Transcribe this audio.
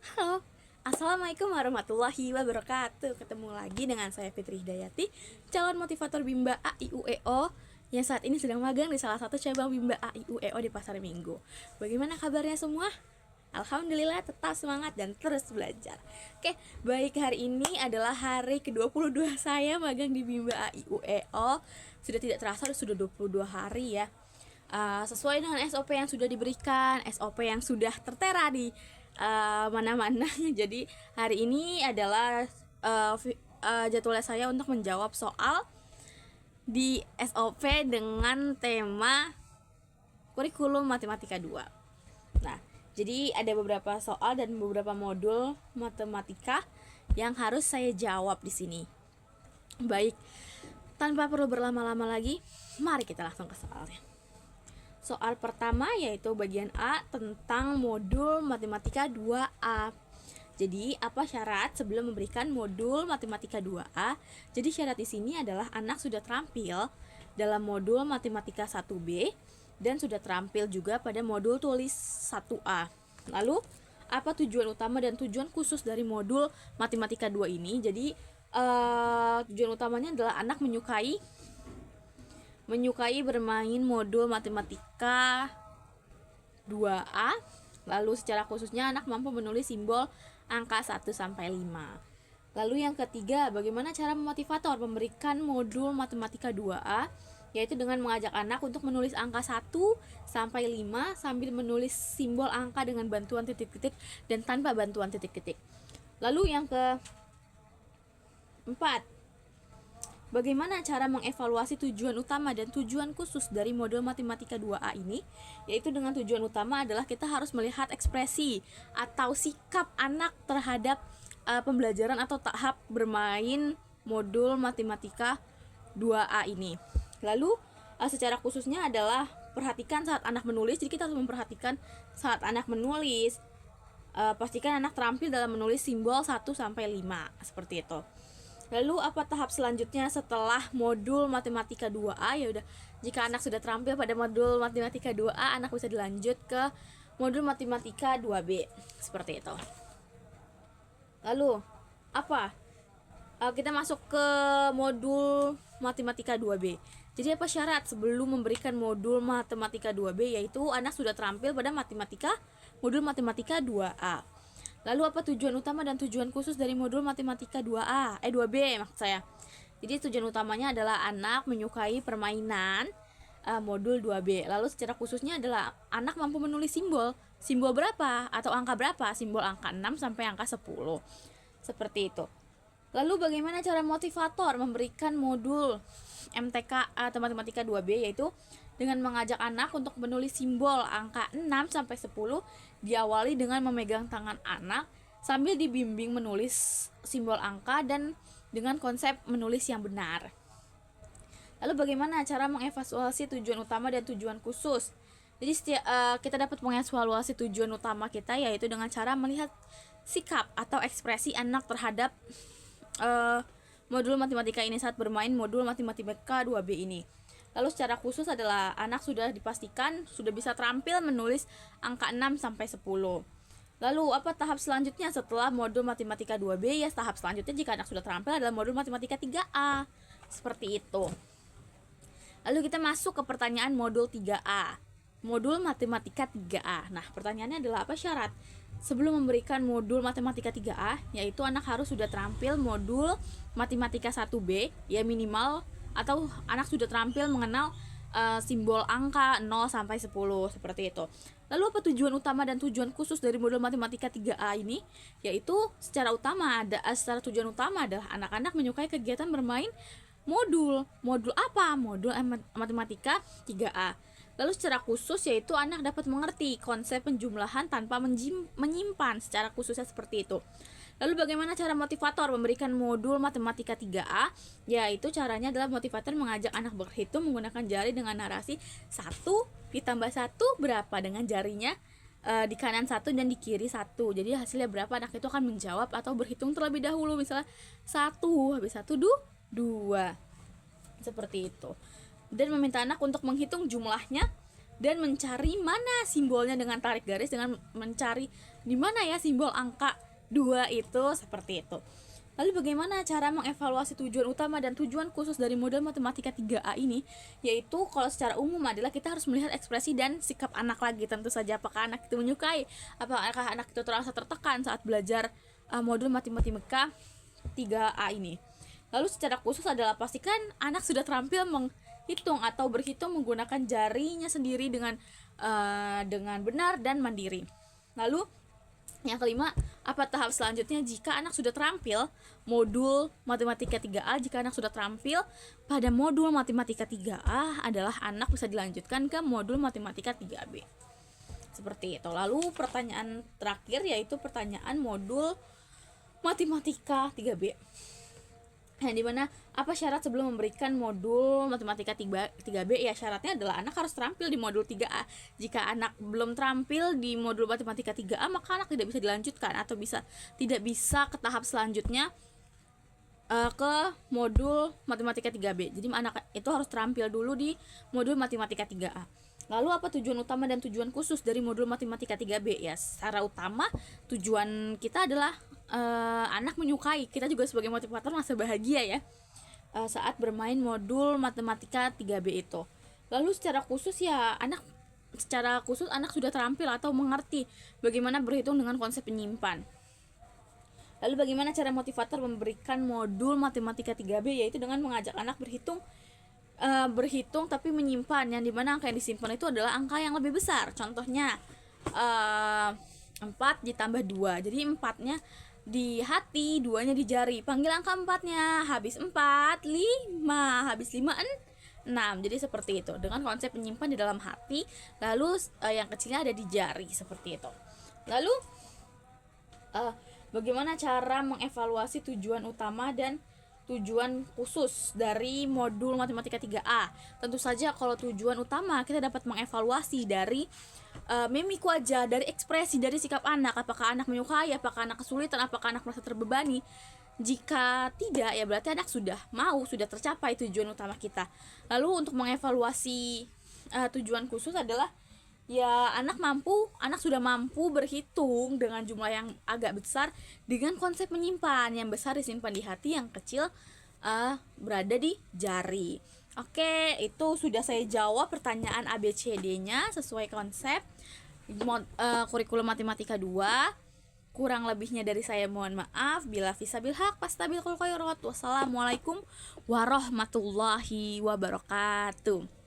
Halo, Assalamualaikum warahmatullahi wabarakatuh. Ketemu lagi dengan saya Fitri Hidayati, calon motivator Bimba AIUEO yang saat ini sedang magang di salah satu cabang Bimba AIUEO di Pasar Minggu. Bagaimana kabarnya semua? Alhamdulillah tetap semangat dan terus belajar. Oke, baik, hari ini adalah hari ke-22 saya magang di Bimba AIUEO. Sudah tidak terasa, sudah 22 hari ya. Sesuai dengan SOP yang sudah diberikan, SOP yang sudah tertera di mana-mana. Jadi hari ini adalah jadwalnya saya untuk menjawab soal di SOP dengan tema kurikulum matematika 2. Nah, jadi ada beberapa soal dan beberapa modul matematika yang harus saya jawab di sini. Baik, tanpa perlu berlama-lama lagi, mari kita langsung ke soalnya. Soal pertama yaitu bagian A tentang modul matematika 2A. Jadi, apa syarat sebelum memberikan modul matematika 2A? Jadi, syarat di sini adalah anak sudah terampil dalam modul matematika 1B dan sudah terampil juga pada modul tulis 1A. Lalu, apa tujuan utama dan tujuan khusus dari modul matematika 2 ini? Jadi, tujuan utamanya adalah anak menyukai bermain modul matematika 2A. Lalu secara khususnya anak mampu menulis simbol angka 1 sampai 5. Lalu yang ketiga, bagaimana cara memotivator memberikan modul matematika 2A, yaitu dengan mengajak anak untuk menulis angka 1 sampai 5 sambil menulis simbol angka dengan bantuan titik-titik dan tanpa bantuan titik-titik. Lalu yang keempat, bagaimana cara mengevaluasi tujuan utama dan tujuan khusus dari modul matematika 2A ini? Yaitu dengan tujuan utama adalah kita harus melihat ekspresi atau sikap anak terhadap pembelajaran atau tahap bermain modul matematika 2A ini. Lalu secara khususnya adalah perhatikan saat anak menulis. Jadi kita harus memperhatikan saat anak menulis. Pastikan anak terampil dalam menulis simbol 1 sampai 5 seperti itu. Lalu apa tahap selanjutnya setelah modul matematika 2A? Ya udah, jika anak sudah terampil pada modul matematika 2A, anak bisa dilanjut ke modul matematika 2B. Seperti itu. Lalu apa? Kita masuk ke modul matematika 2B. Jadi apa syarat sebelum memberikan modul matematika 2B? Yaitu anak sudah terampil pada modul matematika 2A. Lalu apa tujuan utama dan tujuan khusus dari modul matematika 2B maksud saya. Jadi tujuan utamanya adalah anak menyukai permainan modul 2B. Lalu secara khususnya adalah anak mampu menulis simbol berapa atau angka berapa, simbol angka 6 sampai angka 10. Seperti itu. Lalu bagaimana cara motivator memberikan modul MTK atau matematika 2B, yaitu dengan mengajak anak untuk menulis simbol angka 6 sampai 10, diawali dengan memegang tangan anak sambil dibimbing menulis simbol angka dan dengan konsep menulis yang benar. Lalu bagaimana cara mengevaluasi tujuan utama dan tujuan khusus? Jadi kita dapat mengevaluasi tujuan utama kita, yaitu dengan cara melihat sikap atau ekspresi anak terhadap modul matematika ini saat bermain modul matematika 2B ini. Lalu secara khusus adalah anak sudah dipastikan sudah bisa terampil menulis angka 6 sampai 10. Lalu apa tahap selanjutnya setelah modul matematika 2B? Ya, tahap selanjutnya jika anak sudah terampil adalah modul matematika 3A. Seperti itu. Lalu kita masuk ke pertanyaan modul 3A. Modul matematika 3A. Nah, pertanyaannya adalah apa syarat sebelum memberikan modul matematika 3A? Yaitu anak harus sudah terampil modul matematika 1B, ya minimal, atau anak sudah terampil mengenal simbol angka 0 sampai 10 seperti itu. Lalu apa tujuan utama dan tujuan khusus dari modul matematika 3A ini? Yaitu secara tujuan utama adalah anak-anak menyukai kegiatan bermain modul apa? Modul matematika 3A. Lalu secara khusus yaitu anak dapat mengerti konsep penjumlahan tanpa menyimpan, secara khususnya seperti itu. Lalu bagaimana cara motivator memberikan modul matematika 3A? Yaitu caranya adalah motivator mengajak anak berhitung menggunakan jari dengan narasi 1 ditambah 1 berapa, dengan jarinya di kanan 1 dan di kiri 1. Jadi hasilnya berapa, anak itu akan menjawab atau berhitung terlebih dahulu. Misalnya 1 habis 1 2. Seperti itu. Dan meminta anak untuk menghitung jumlahnya dan mencari mana simbolnya dengan tarik garis, dengan mencari di mana ya simbol angka 2 itu, seperti itu. Lalu bagaimana cara mengevaluasi tujuan utama dan tujuan khusus dari model matematika 3A ini? Yaitu kalau secara umum adalah kita harus melihat ekspresi dan sikap anak lagi. Tentu saja apakah anak itu menyukai, apakah anak itu terasa tertekan saat belajar modul matematika 3A ini. Lalu secara khusus adalah pastikan anak sudah terampil menghitung atau berhitung menggunakan jarinya sendiri dengan benar dan mandiri. Lalu yang kelima, apa tahap selanjutnya jika anak sudah terampil modul matematika 3A? Jika anak sudah terampil pada modul matematika 3A adalah anak bisa dilanjutkan ke modul matematika 3B. Seperti itu. Lalu pertanyaan terakhir yaitu pertanyaan modul matematika 3B. Yang dimana apa syarat sebelum memberikan modul matematika 3B? Ya, syaratnya adalah anak harus terampil di modul 3A. Jika anak belum terampil di modul matematika 3A, maka anak tidak bisa dilanjutkan atau tidak bisa ke tahap selanjutnya ke modul matematika 3B. Jadi anak itu harus terampil dulu di modul matematika 3A. Lalu apa tujuan utama dan tujuan khusus dari modul matematika 3B? Ya, secara utama tujuan kita adalah anak menyukai. Kita juga sebagai motivator merasa bahagia ya saat bermain modul matematika 3B itu. Lalu secara khusus anak sudah terampil atau mengerti bagaimana berhitung dengan konsep penyimpan. Lalu bagaimana cara motivator memberikan modul matematika 3B? Yaitu dengan mengajak anak berhitung tapi menyimpan, yang dimana angka yang disimpan itu adalah angka yang lebih besar. Contohnya 4 ditambah 2. Jadi 4-nya di hati, 2-nya di jari. Panggil angka 4-nya, habis 4, 5, habis 5, 6. Jadi seperti itu, dengan konsep menyimpan di dalam hati. Lalu yang kecilnya ada di jari, seperti itu. Lalu bagaimana cara mengevaluasi tujuan utama dan tujuan khusus dari modul matematika 3A? Tentu saja kalau tujuan utama kita dapat mengevaluasi dari mimik wajah, dari ekspresi, dari sikap anak. Apakah anak menyukai, apakah anak kesulitan, apakah anak merasa terbebani. Jika tidak, ya berarti anak sudah tercapai tujuan utama kita. Lalu untuk mengevaluasi tujuan khusus adalah ya anak sudah mampu berhitung dengan jumlah yang agak besar dengan konsep menyimpan. Yang besar disimpan di hati, yang kecil berada di jari. Oke, itu sudah saya jawab pertanyaan ABCD-nya sesuai konsep kurikulum matematika 2. Kurang lebihnya dari saya mohon maaf. Bila fisabil haq fastabil khairat. Wassalamualaikum warahmatullahi wabarakatuh.